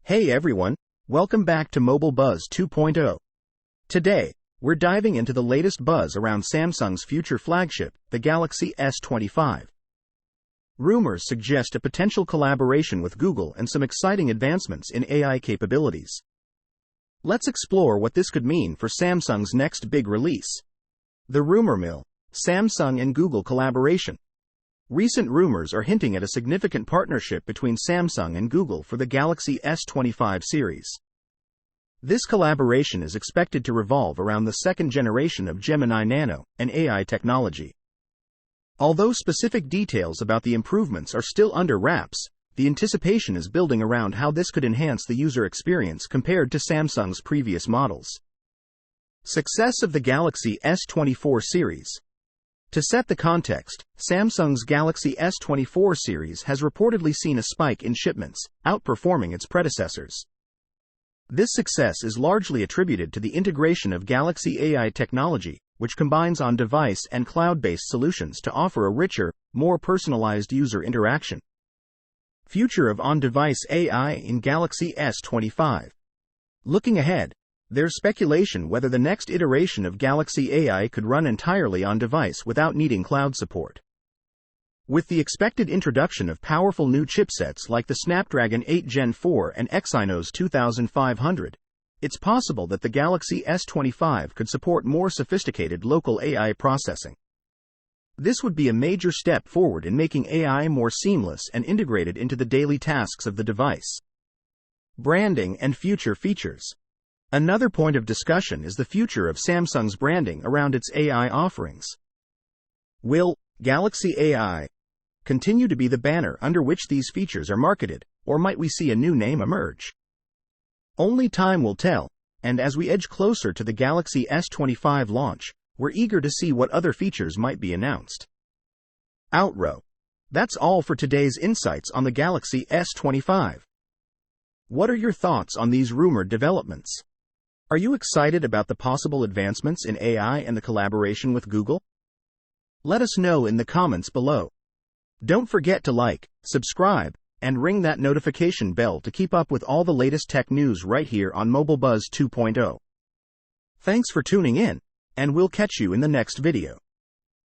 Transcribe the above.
Hey everyone, welcome back to Mobile Buzz 2.0. Today, we're diving into the latest buzz around Samsung's future flagship, the Galaxy S25. Rumors suggest a potential collaboration with Google and some exciting advancements in AI capabilities. Let's explore what this could mean for Samsung's next big release. The rumor mill: Samsung and Google collaboration. Recent rumors are hinting at a significant partnership between Samsung and Google for the Galaxy S25 series. This collaboration is expected to revolve around the second generation of Gemini Nano, an AI technology. Although specific details about the improvements are still under wraps, the anticipation is building around how this could enhance the user experience compared to Samsung's previous models. Success of the Galaxy S24 series. To set the context, Samsung's Galaxy S24 series has reportedly seen a spike in shipments, outperforming its predecessors. This success is largely attributed to the integration of Galaxy AI technology, which combines on-device and cloud-based solutions to offer a richer, more personalized user interaction. Future of on-device AI in Galaxy S25. Looking ahead, there's speculation whether the next iteration of Galaxy AI could run entirely on-device without needing cloud support. With the expected introduction of powerful new chipsets like the Snapdragon 8 Gen 4 and Exynos 2500, it's possible that the Galaxy S25 could support more sophisticated local AI processing. This would be a major step forward in making AI more seamless and integrated into the daily tasks of the device. Branding and future features. Another point of discussion is the future of Samsung's branding around its AI offerings. Will Galaxy AI continue to be the banner under which these features are marketed, or might we see a new name emerge? Only time will tell, and as we edge closer to the Galaxy S25 launch, we're eager to see what other features might be announced. Outro. That's all for today's insights on the Galaxy S25. What are your thoughts on these rumored developments? Are you excited about the possible advancements in AI and the collaboration with Google? Let us know in the comments below. Don't forget to like, subscribe, and ring that notification bell to keep up with all the latest tech news right here on Mobile Buzz 2.0. Thanks for tuning in, and we'll catch you in the next video.